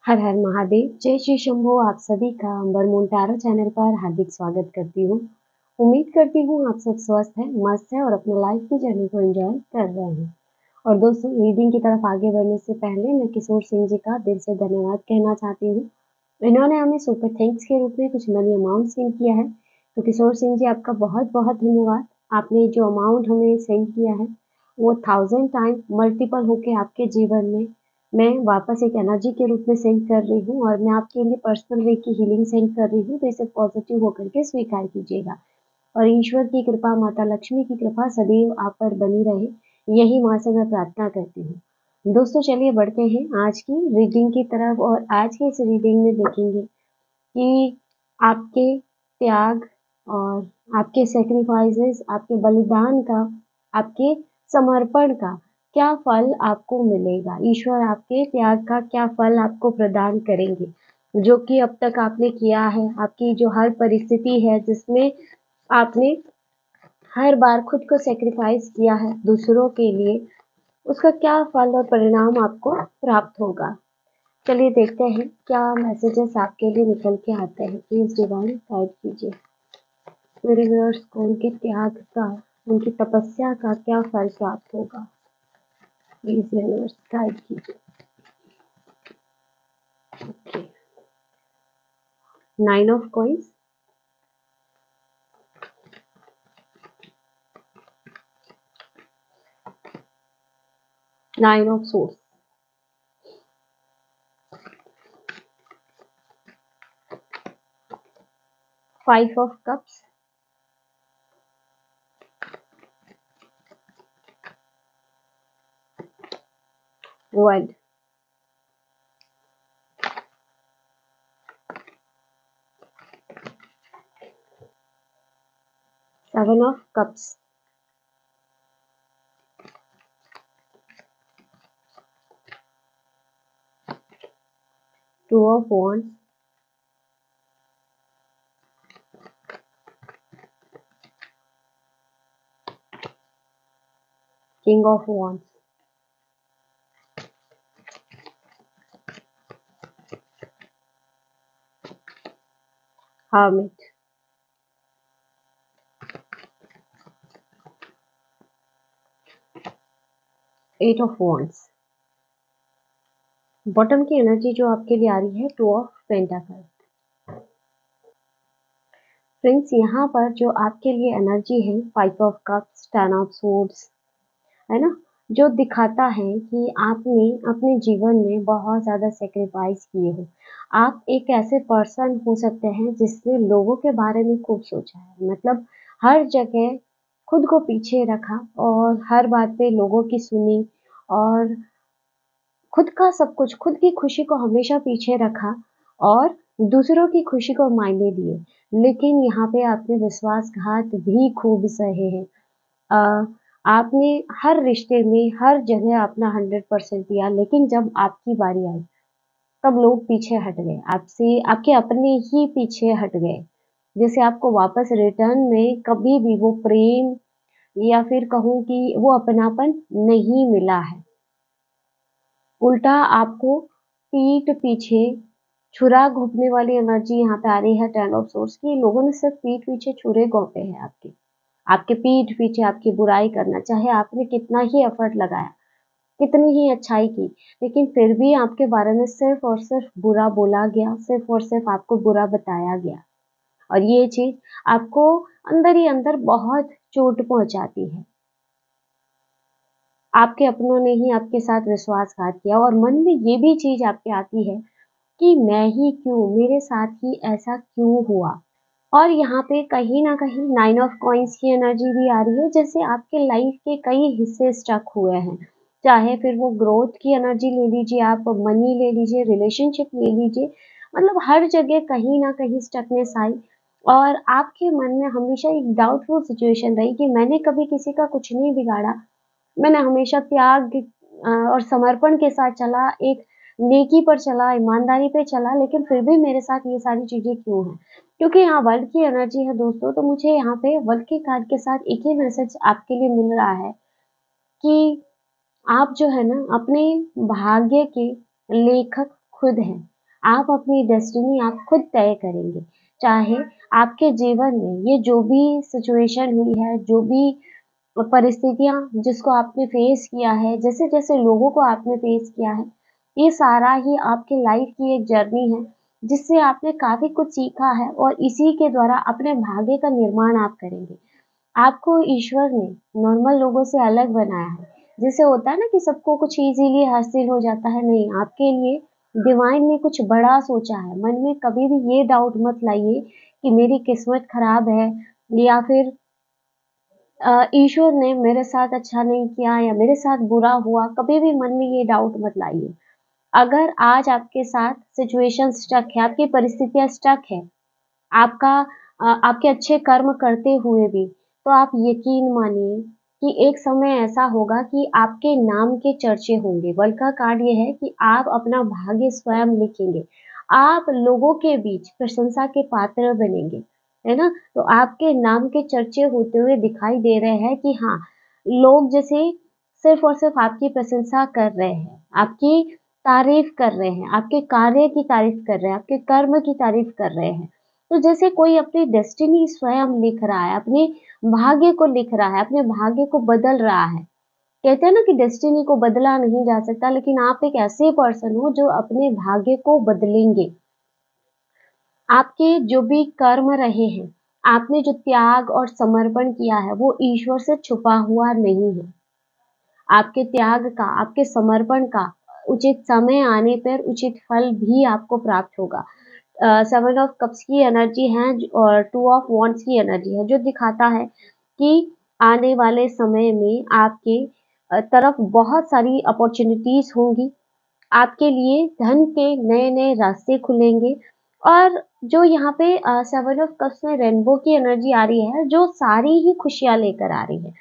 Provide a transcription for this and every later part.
हर हर महादेव, जय श्री शंभो। आप सभी का अंबर मून टैरो चैनल पर हार्दिक स्वागत करती हूँ। उम्मीद करती हूँ आप सब स्वस्थ हैं, मस्त हैं और अपने लाइफ की जर्नी को एंजॉय कर रहे हैं। और दोस्तों, रीडिंग की तरफ आगे बढ़ने से पहले मैं किशोर सिंह जी का दिल से धन्यवाद कहना चाहती हूँ। इन्होंने हमें सुपर थैंक्स के रूप में कुछ मनी अमाउंट सेंड किया है, तो किशोर सिंह जी आपका बहुत बहुत धन्यवाद। आपने जो अमाउंट हमें सेंड किया है वो 1000 टाइम मल्टीपल होके आपके जीवन में मैं वापस एक एनर्जी के रूप में सेंड कर रही हूँ और मैं आपके लिए पर्सनल वे की हीलिंग सेंड कर रही हूँ, तो इसे पॉजिटिव होकर के स्वीकार कीजिएगा। और ईश्वर की कृपा, माता लक्ष्मी की कृपा सदैव आप पर बनी रहे, यही माँ से मैं प्रार्थना करती हूँ। दोस्तों, चलिए बढ़ते हैं आज की रीडिंग की तरफ। और आज की इस रीडिंग में देखेंगे कि आपके त्याग और आपके सैक्रिफाइसेस, आपके बलिदान का, आपके समर्पण का क्या फल आपको मिलेगा। ईश्वर आपके त्याग का क्या फल आपको प्रदान करेंगे, जो कि अब तक आपने किया है। आपकी जो हर परिस्थिति है जिसमें आपने हर बार खुद को सैक्रिफाइस किया है दूसरों के लिए, उसका क्या फल और परिणाम आपको प्राप्त होगा। चलिए देखते हैं क्या मैसेजेस आपके लिए निकल के आते हैं। प्लीज डिवाइन गाइड कीजिए मेरे व्यूअर्स को, उनके त्याग का, उनकी तपस्या का क्या फल प्राप्त होगा। प्लीज यूनिवर्स गाइड कीजिए। Okay, 9 of coins, 9 of swords, 5 of cups, 1, 7 of cups, 2 of wands, king of wands, hermit, eight of wands। Bottom की एनर्जी जो आपके लिए आ रही है 2 ऑफ पेंटाकल। फ्रेंड्स, यहाँ पर जो आपके लिए एनर्जी है 5 ऑफ कप्स, 10 ऑफ सोर्ड्स, है ना, जो दिखाता है कि आपने अपने जीवन में बहुत ज़्यादा सेक्रीफाइस किए हो। आप एक ऐसे पर्सन हो सकते हैं जिसने लोगों के बारे में खूब सोचा है, मतलब हर जगह खुद को पीछे रखा और हर बात पे लोगों की सुनी और खुद का सब कुछ, खुद की खुशी को हमेशा पीछे रखा और दूसरों की खुशी को मायने दिए। लेकिन यहाँ पे आपने विश्वासघात भी खूब सहे हैं। अ, आपने हर रिश्ते में, हर जगह अपना 100% दिया, लेकिन जब आपकी बारी आई, तब लोग पीछे हट गए आपसे, आपके अपने ही पीछे हट गए। जैसे आपको वापस रिटर्न में कभी भी वो प्रेम या फिर कहूँ कि वो अपनापन नहीं मिला है। उल्टा आपको पीठ पीछे छुरा घोंपने वाली एनर्जी यहाँ पे आ रही है 10 ऑफ सोर्स की। लोगों ने सिर्फ पीठ पीछे छुरे घोंपे हैं आपके, आपके पीठ पीछे आपकी बुराई करना, चाहे आपने कितना ही एफर्ट लगाया, कितनी ही अच्छाई की, लेकिन फिर भी आपके बारे में सिर्फ और सिर्फ बुरा बोला गया, सिर्फ और सिर्फ आपको बुरा बताया गया। और ये चीज आपको अंदर ही अंदर बहुत चोट पहुंचाती है। आपके अपनों ने ही आपके साथ विश्वासघात किया और मन में ये भी चीज आपके आती है कि मैं ही क्यों, मेरे साथ ही ऐसा क्यों हुआ। और यहाँ पे कहीं ना कहीं 9 ऑफ कॉइंस की एनर्जी भी आ रही है, जैसे आपके लाइफ के कई हिस्से स्टक हुए हैं। चाहे फिर वो ग्रोथ की एनर्जी ले लीजिए, आप मनी ले लीजिए, रिलेशनशिप ले लीजिए, मतलब हर जगह कहीं ना कहीं स्टकनेस आई और आपके मन में हमेशा एक डाउटफुल सिचुएशन रही कि मैंने कभी किसी का कुछ नहीं बिगाड़ा, मैंने हमेशा त्याग और समर्पण के साथ चला, एक नेकी पर चला, ईमानदारी पे चला, लेकिन फिर भी मेरे साथ ये सारी चीजें क्यों हैं। क्योंकि यहाँ वर्ल्ड की एनर्जी है दोस्तों, तो मुझे यहाँ पे वर्ल्ड के कार्ड के साथ एक ही मैसेज आपके लिए मिल रहा है कि आप जो है ना, अपने भाग्य के लेखक खुद हैं। आप अपनी डेस्टिनी आप खुद तय करेंगे। चाहे आपके जीवन में ये जो भी सिचुएशन हुई है, जो भी परिस्थितियाँ जिसको आपने फेस किया है, जैसे-जैसे लोगों को आपने फेस किया है, ये सारा ही आपके लाइफ की एक जर्नी है, जिससे आपने काफ़ी कुछ सीखा है और इसी के द्वारा अपने भाग्य का निर्माण आप करेंगे। आपको ईश्वर ने नॉर्मल लोगों से अलग बनाया है। जैसे होता है ना कि सबको कुछ ईज़िली हासिल हो जाता है, नहीं, आपके लिए डिवाइन ने कुछ बड़ा सोचा है। मन में कभी भी ये डाउट मत लाइए कि मेरी किस्मत खराब है या फिर ईश्वर ने मेरे साथ अच्छा नहीं किया या मेरे साथ बुरा हुआ, कभी भी मन में ये डाउट मत लाइए। अगर आज आपके साथ सिचुएशन स्टक है, आपकी परिस्थितियाँ स्टक है, आपके अच्छे कर्म करते हुए भी, तो आप यकीन मानिए कि एक समय ऐसा होगा कि आपके नाम के चर्चे होंगे। बल का कार्ड ये है कि आप अपना भाग्य स्वयं लिखेंगे। आप लोगों के बीच प्रशंसा के पात्र बनेंगे, है ना? तो आपके नाम के चर्चे होते हुए दिखाई दे रहे हैं कि हाँ, लोग जैसे सिर्फ़ और सिर्फ़ आपकी प्रशंसा कर रहे हैं, आपकी तारीफ़ कर रहे हैं, आपके कार्य की तारीफ़ कर रहे हैं, आपके कर्म की तारीफ़ कर रहे हैं। तो जैसे कोई अपनी डेस्टिनी स्वयं लिख रहा है, अपने भाग्य को लिख रहा है, अपने भाग्य को बदल रहा है। कहते हैं ना कि डेस्टिनी को बदला नहीं जा सकता, लेकिन आप एक ऐसे पर्सन हो जो अपने भाग्य को बदलेंगे। आपके जो भी कर्म रहे हैं, आपने जो त्याग और समर्पण किया है, वो ईश्वर से छुपा हुआ नहीं है। आपके त्याग का, आपके समर्पण का उचित समय आने पर उचित फल भी आपको प्राप्त होगा। 7 ऑफ कप्स की एनर्जी है और 2 ऑफ वांड्स की एनर्जी है, जो दिखाता है कि आने वाले समय में आपके तरफ बहुत सारी अपॉर्चुनिटीज़ होंगी। आपके लिए धन के नए-नए रास्ते खुलेंगे और जो यहाँ पे 7 ऑफ कप्स में रेनबो की एनर्जी आ रही है, जो सारी ही खुशियाँ लेकर आ रही है।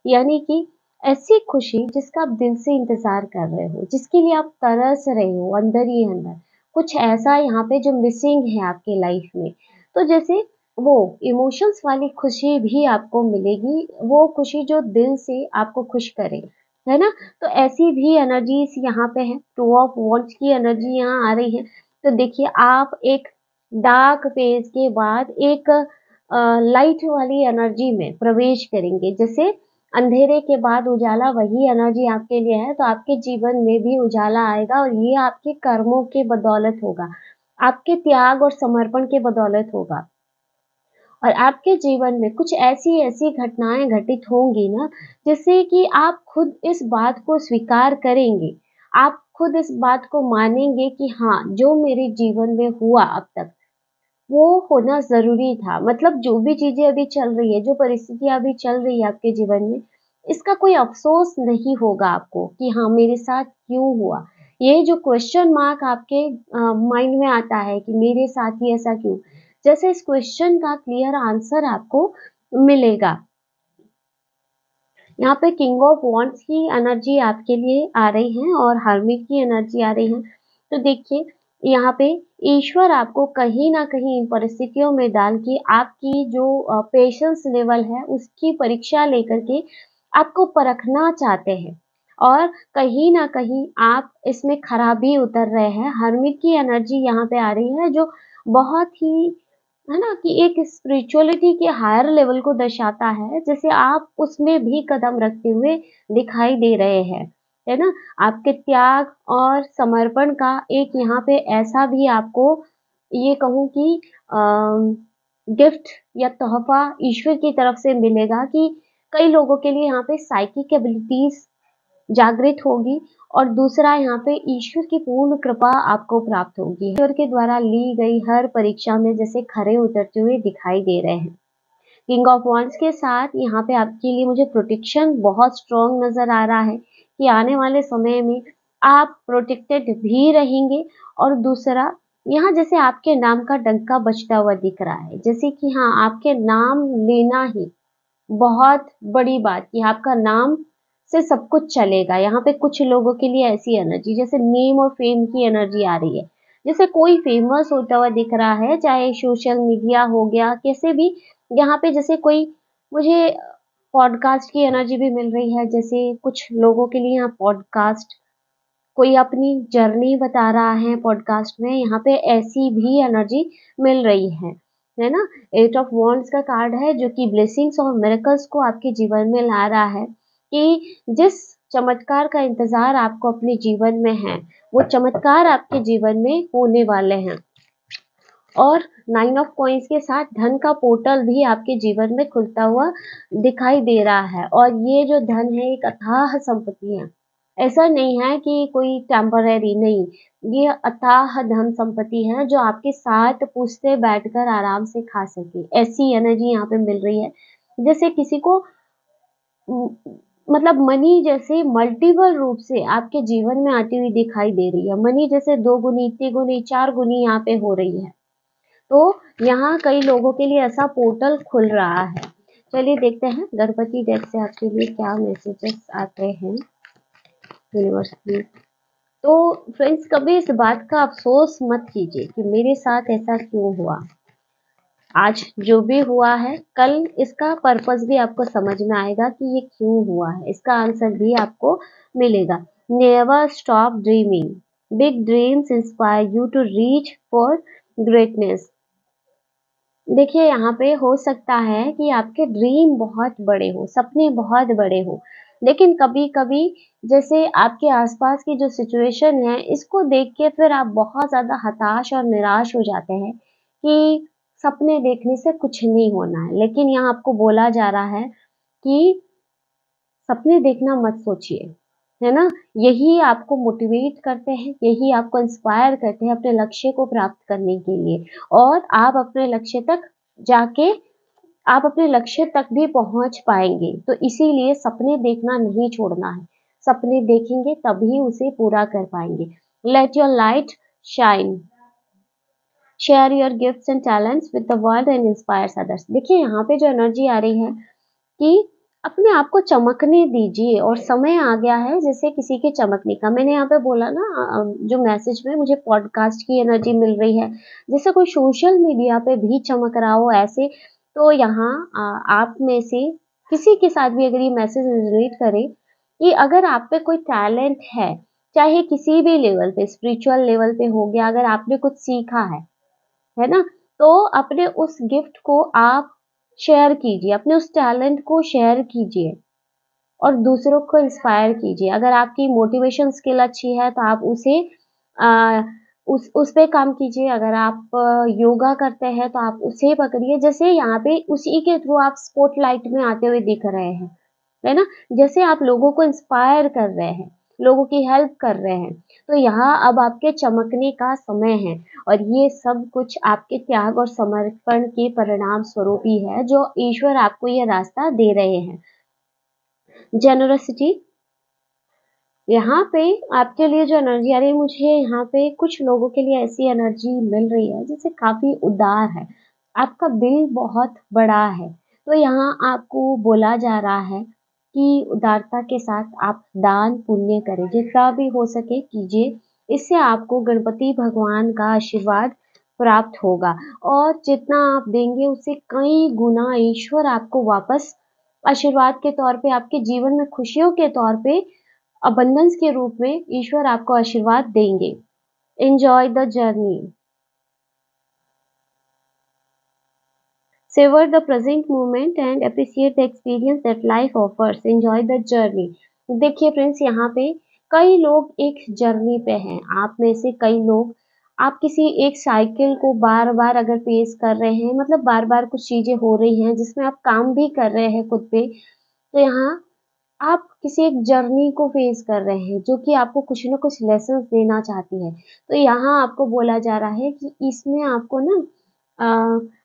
यानी कि ऐसी खुशी जिसका आप दिल से इंतज़ार कर रहे हो, जिसके लिए आप तरस रहे हो अंदर ही अंदर। कुछ ऐसा यहाँ पे जो मिसिंग है आपकी लाइफ में। तो जैसे वो इमोशंस वाली खुशी भी आपको मिलेगी, वो खुशी जो दिल से आपको खुश करे, है ना? तो ऐसी भी एनर्जीज़ यहाँ पे है, 2 ऑफ वांड्स की एनर्जी यहाँ आ रही है। तो देखिए आप एक डार्क फेज़ के बाद एक लाइट वाली एनर्जी में प्रवेश करेंगे। जैसे अंधेरे के बाद उजाला वही एनर्जी आपके लिए है, तो आपके जीवन में भी उजाला आएगा और ये आपके कर्मों के बदौलत होगा। आपके त्याग और समर्पण के बदौलत होगा। और आपके जीवन में कुछ ऐसी-ऐसी घटनाएँ घटित होंगी ना, जिससे कि आप खुद इस बात को स्वीकार करेंगे। आप खुद इस बात को मानेंगे कि हाँ, जो मेरे जीवन में हुआ अब तक, वो होना ज़रूरी था। मतलब जो भी चीज़ें अभी चल रही है, जो परिस्थितियाँ अभी चल रही है आपके जीवन में, इसका कोई अफ़सोस नहीं होगा आपको कि हाँ, मेरे साथ क्यों हुआ? ये जो क्वेश्चन मार्क आपके माइंड में आता है कि मेरे साथ ही ऐसा क्यों? जैसे इस क्वेश्चन का क्लियर आंसर आपको मिलेगा। यहाँ पे किंग ऑफ वांड्स की एनर्जी आपके लिए आ रही है और हर्मिट की एनर्जी आ रही है। तो देखिए यहाँ पे ईश्वर आपको कहीं न कहीं इन परिस्थितियों में डाल के आपकी जो पेशेंस लेवल है उसकी परीक्षा लेकर के आपको परखना चाहते हैं और कहीं न कहीं आप इसमें खराबी उतर रहे हैं। हर्मिट की एनर्जी यहाँ पे आ रही है जो बहुत ही है ना कि एक स्पिरिचुअलिटी के हायर लेवल को दर्शाता है, जैसे आप उसमें भी कदम रखते हुए दिखाई दे रहे हैं, है ना? आपके त्याग और समर्पण का एक यहाँ पे ऐसा भी आपको ये कहूँ कि गिफ्ट या तोहफ़ा ईश्वर की तरफ से मिलेगा कि कई लोगों के लिए यहाँ पे साइकिक एबिलिटीज़ जागृत होगी और दूसरा यहाँ पे ईश्वर की पूर्ण कृपा आपको प्राप्त होगी। ईश्वर के द्वारा ली गई हर परीक्षा में जैसे खरे उतरते हुए दिखाई दे रहे हैं। किंग ऑफ वांड्स के साथ यहाँ पे आपके लिए मुझे प्रोटेक्शन बहुत स्ट्रॉन्ग नज़र आ रहा है कि आने वाले समय में आप प्रोटेक्टेड भी रहेंगे और दूसरा यहाँ जैसे आपके नाम का डंका बजता हुआ दिख रहा है। जैसे कि हाँ, आपके नाम लेना ही बहुत बड़ी बात कि आपका नाम से सब कुछ चलेगा। यहाँ पे कुछ लोगों के लिए ऐसी एनर्जी जैसे नेम और फेम की एनर्जी आ रही है। जैसे कोई फेमस होता हुआ दिख रहा है, चाहे सोशल मीडिया हो गया, कैसे भी यहाँ पे जैसे कोई मुझे पॉडकास्ट की एनर्जी भी मिल रही है, जैसे कुछ लोगों के लिए यहाँ पॉडकास्ट कोई अपनी जर्नी बता रहा है पॉडकास्ट में, यहाँ पे ऐसी भी एनर्जी मिल रही है ना? एट ऑफ वॉन्ड्स का कार्ड है जो कि ब्लेसिंग्स और मिरेकल्स को आपके जीवन में ला रहा है कि जिस चमत्कार का इंतजार आपको अपने जीवन में है, वो चमत्कार आपके जीवन में होने वाले हैं। और 9 ऑफ कॉइन्स के साथ धन का पोर्टल भी आपके जीवन में खुलता हुआ दिखाई दे रहा है। और ये जो धन है एक अथाह संपत्ति है, ऐसा नहीं है कि कोई टेम्पररी, नहीं, ये अथाह धन संपत्ति है जो आपके साथ पूछते बैठकर आराम से खा सके। ऐसी एनर्जी यहाँ पे मिल रही है जैसे किसी को मतलब मनी जैसे मल्टीपल रूप से आपके जीवन में आती हुई दिखाई दे रही है। मनी जैसे 2 गुनी, 3 गुनी, 4 गुनी यहाँ पे हो रही है। तो यहाँ कई लोगों के लिए ऐसा पोर्टल खुल रहा है। चलिए देखते हैं गणपति डेक से आपके लिए क्या मैसेजेस आते हैं यूनिवर्स में। तो फ्रेंड्स, कभी इस बात का अफसोस मत कीजिए कि मेरे साथ ऐसा क्यों हुआ। आज जो भी हुआ है, कल इसका पर्पस भी आपको समझ में आएगा कि ये क्यों हुआ है, इसका आंसर भी आपको मिलेगा। Never stop dreaming, big dreams inspire you to reach for greatness. देखिए, यहाँ पे हो सकता है कि आपके ड्रीम बहुत बड़े हो, सपने बहुत बड़े हो, लेकिन कभी-कभी जैसे आपके आसपास की जो सिचुएशन है, इसको देख के फिर आप बहुत ज़्यादा हताश और निराश हो जाते हैं कि सपने देखने से कुछ नहीं होना है। लेकिन यहाँ आपको बोला जा रहा है कि सपने देखना मत सोचिए, है ना? यही आपको मोटिवेट करते हैं, यही आपको इंस्पायर करते हैं अपने लक्ष्य को प्राप्त करने के लिए। और आप अपने लक्ष्य तक जाके आप अपने लक्ष्य तक भी पहुँच पाएँगे। तो इसीलिए सपने देखना नहीं छोड़ना है। सपने देखेंगे तभी उसे पूरा कर पाएँगे। Let your light shine, share your gifts and talents with the world and inspires others. देखिए, यहाँ पे जो एनर्जी आ रही है कि अपने आप को चमकने दीजिए और समय आ गया है जैसे किसी के चमकने का। मैंने यहाँ पे बोला ना जो मैसेज में मुझे पॉडकास्ट की एनर्जी मिल रही है, जैसे कोई सोशल मीडिया पे भी चमक रहा हो ऐसे। तो यहाँ आप में से किसी के साथ भी अगर ये मैसेज रिजोनेट करे कि अगर आप पे कोई टैलेंट है, चाहे किसी भी लेवल पे, स्पिरिचुअल लेवल पे हो गया, अगर आपने कुछ सीखा है ना? तो अपने उस गिफ्ट को आप शेयर कीजिए, अपने उस टैलेंट को शेयर कीजिए और दूसरों को इंस्पायर कीजिए। अगर आपकी मोटिवेशन स्किल अच्छी है तो आप उसे अ, उस पे काम कीजिए। अगर आप योगा करते हैं तो आप उसे पकड़िए। जैसे यहाँ पे उसी के थ्रू आप स्पॉटलाइट में आते हुए दिख रहे हैं, है ना? जैसे आप लोगों को इंस्पायर कर रहे हैं, लोगों की हेल्प कर रहे हैं, तो यहाँ अब आपके चमकने का समय है। और ये सब कुछ आपके त्याग और समर्पण के परिणाम स्वरूप ही है, जो ईश्वर आपको ये रास्ता दे रहे हैं। जेनरसिटी, यहाँ पे आपके लिए जो एनर्जी आ रही है, मुझे यहाँ पे कुछ लोगों के लिए ऐसी एनर्जी मिल रही है जैसे काफ़ी उदार है, आपका दिल बहुत बड़ा है। तो यहाँ आपको बोला जा रहा है कि उदारता के साथ आप दान पुण्य करें, जितना भी हो सके कीजिए। इससे आपको गणपति भगवान का आशीर्वाद प्राप्त होगा और जितना आप देंगे उससे कई गुना ईश्वर आपको वापस आशीर्वाद के तौर पे, आपके जीवन में खुशियों के तौर पे, अबंडेंस के रूप में ईश्वर आपको आशीर्वाद देंगे। Enjoy the journey, savor the present moment and appreciate the experience that life offers. Enjoy the journey. देखिए फ्रेंड्स, यहाँ पे कई लोग एक जर्नी पे हैं। आप में से कई लोग, आप किसी एक साइकिल को बार-बार अगर फेस कर रहे हैं, मतलब बार-बार कुछ चीज़ें हो रही हैं जिसमें आप काम भी कर रहे हैं खुद पे, तो यहाँ आप किसी एक जर्नी को फेस कर रहे हैं जो कि आपको कुछ न कुछ लेसन्स देना चाहती है। तो यहाँ आपको बोला जा रहा है कि इसमें आपको ना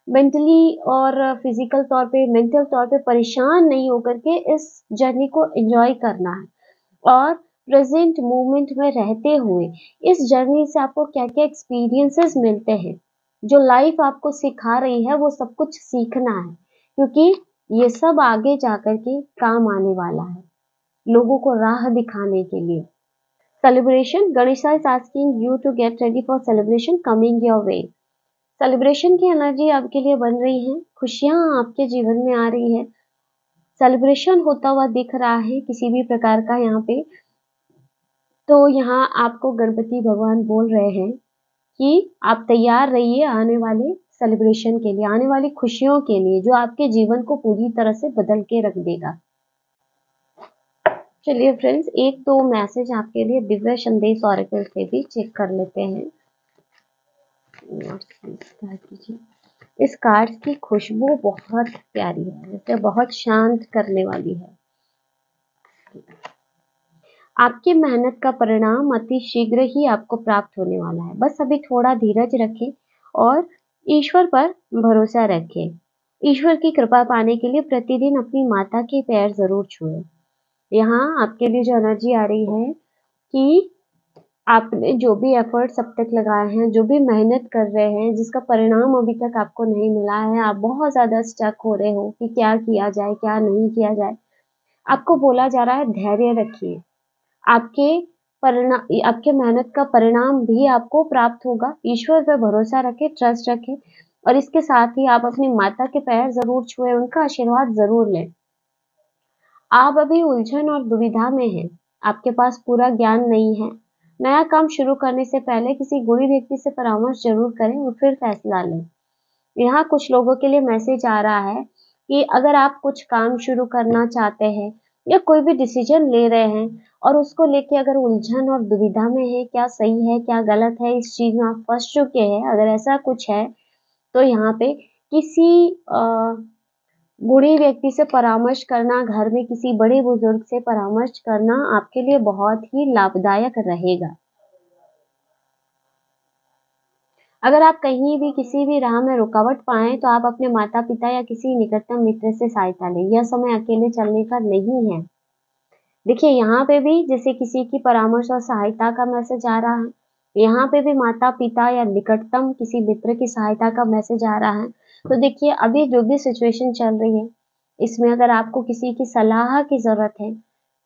मेंटली और फिजिकल तौर पे, मेंटल तौर पे परेशान नहीं होकर के इस जर्नी को एन्जॉय करना है। और प्रेज़ेंट मोमेंट में रहते हुए इस जर्नी से आपको क्या-क्या एक्सपीरियंसेस मिलते हैं, जो लाइफ़ आपको सिखा रही है, वो सब कुछ सीखना है, क्योंकि ये सब आगे जाकर के काम आने वाला है, लोगों को राह दिखाने के लिए। Celebration, Ganesha is asking you to get ready for celebration coming your way. Celebration की एनर्जी आपके लिए बन रही है, खुशियाँ आपके जीवन में आ रही है, सेलिब्रेशन होता हुआ दिख रहा है किसी भी प्रकार का यहाँ पे। तो यहाँ आपको गणपति भगवान बोल रहे हैं कि आप तैयार रहिए आने वाले सेलिब्रेशन के लिए, आने वाली खुशियों के लिए, जो आपके जीवन को पूरी तरह से बदल के रख देगा। चलिए फ्रेंड्स, एक तो मैसेज आपके लिए दिव्य संदेश ऑरेकल से भी चेक कर लेते हैं। इस कार्ड की खुशबू बहुत प्यारी है, जैसे बहुत शांत करने वाली है। आपकी मेहनत का परिणाम अति शीघ्र ही आपको प्राप्त होने वाला है। बस अभी थोड़ा धीरज रखें और ईश्वर पर भरोसा रखें। ईश्वर की कृपा पाने के लिए प्रतिदिन अपनी माता के पैर जरूर छुएं। यहाँ आपके लिए जो एनर्जी आ रही है कि आपने जो भी एफर्ट्स अब तक लगाए हैं, जो भी मेहनत कर रहे हैं, जिसका परिणाम अभी तक आपको नहीं मिला है, आप बहुत ज़्यादा स्टक हो रहे हो कि क्या किया जाए, क्या नहीं किया जाए। आपको बोला जा रहा है धैर्य रखिए। आपके मेहनत का परिणाम भी आपको प्राप्त होगा। ईश्वर पे भरोसा रखें, ट्रस्ट रखें और इसके साथ ही आप अपनी माता के पैर ज़रूर छुएँ, उनका आशीर्वाद ज़रूर लें। आप अभी उलझन और दुविधा में हैं, आपके पास पूरा ज्ञान नहीं है। नया काम शुरू करने से पहले किसी गुणी व्यक्ति से परामर्श ज़रूर करें और फिर फैसला लें। यहाँ कुछ लोगों के लिए मैसेज आ रहा है कि अगर आप कुछ काम शुरू करना चाहते हैं या कोई भी डिसीजन ले रहे हैं और उसको लेके अगर उलझन और दुविधा में है, क्या सही है, क्या गलत है, इस चीज़ में आप फँस चुके हैं, अगर ऐसा कुछ है, तो यहाँ पे किसी बूढ़े व्यक्ति से परामर्श करना, घर में किसी बड़े बुजुर्ग से परामर्श करना आपके लिए बहुत ही लाभदायक रहेगा। अगर आप कहीं भी किसी भी राह में रुकावट पाएँ तो आप अपने माता-पिता या किसी निकटतम मित्र से सहायता लें। यह समय अकेले चलने का नहीं है। देखिए यहाँ पे भी जैसे किसी की परामर्श और सहायता का मैसेज आ रहा है। यहाँ पे भी माता-पिता या निकटतम किसी मित्र की सहायता का मैसेज आ रहा है। तो देखिए अभी जो भी सिचुएशन चल रही है, इसमें अगर आपको किसी की सलाह की ज़रूरत है,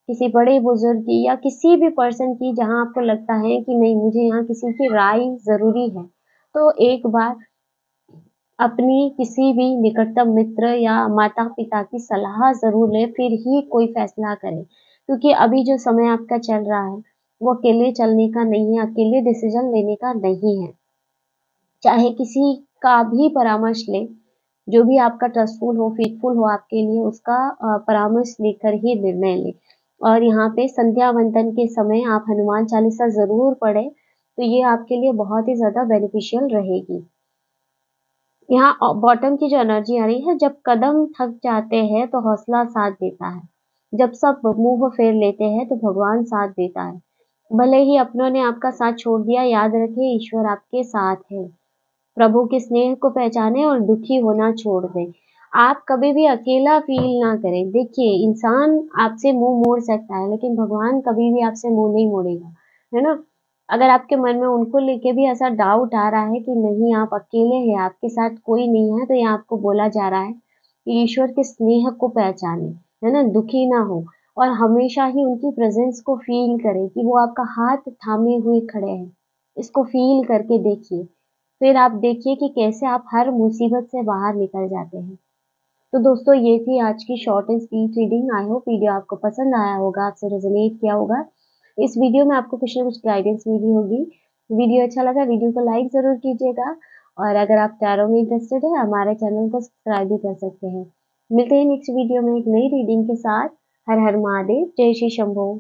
किसी बड़े बुजुर्ग की या किसी भी पर्सन की जहाँ आपको लगता है कि नहीं मुझे यहाँ किसी की राय ज़रूरी है, तो एक बार अपनी किसी भी निकटतम मित्र या माता-पिता की सलाह ज़रूर लें, फिर ही कोई फैसला करें। क्योंकि अभी जो समय आपका चल रहा है, वो अकेले चलने का नहीं है, अकेले डिसीज़न लेने का नहीं है। चाहे किसी का भी परामर्श लें, जो भी आपका ट्रस्टफुल हो, फेथफुल हो आपके लिए, उसका परामर्श लेकर ही निर्णय लें। और यहाँ पे संध्या वंदन के समय आप हनुमान चालीसा ज़रूर पढ़ें, तो ये आपके लिए बहुत ही ज़्यादा बेनिफिशियल रहेगी। यहाँ बॉटम की जो एनर्जी आ रही है, जब कदम थक जाते हैं तो हौसला साथ देता है। जब सब मुँह फेर लेते हैं तो भगवान साथ देता है। भले ही अपनों ने आपका साथ छोड़ दिया, याद रखें ईश्वर आपके साथ है। प्रभु के स्नेह को पहचानें और दुखी होना छोड़ दें। आप कभी भी अकेला फ़ील ना करें। देखिए, इंसान आपसे मुँह मोड़ सकता है, लेकिन भगवान कभी भी आपसे मुँह नहीं मोड़ेगा, है ना? अगर आपके मन में उनको लेके भी ऐसा डाउट आ रहा है कि नहीं आप अकेले हैं, आपके साथ कोई नहीं है, तो यहाँ आपको बोला जा रहा है कि ईश्वर के स्नेह को पहचानें, है ना? दुखी ना हो और हमेशा ही उनकी प्रेज़ेंस को फ़ील करें कि वो आपका हाथ थामे हुए खड़े हैं। इसको फ़ील करके देखिए। फिर आप देखिए कि कैसे आप हर मुसीबत से बाहर निकल जाते हैं। तो दोस्तों ये थी आज की short and sweet reading. I hope video आपको पसंद आया होगा, आपसे रेज़ोनेट किया होगा। इस वीडियो में आपको कुछ ना कुछ गाइडेंस मिली होगी। वीडियो अच्छा लगा वीडियो को लाइक ज़रूर कीजिएगा और अगर आप टैरो में इंटरेस्टेड हैं हमारे चैनल को सब्सक्राइब भी कर सकते हैं। मिलते हैं नेक्स्ट वीडियो में एक नई रीडिंग के साथ। हर हर महादेव, जय श्री शंभो।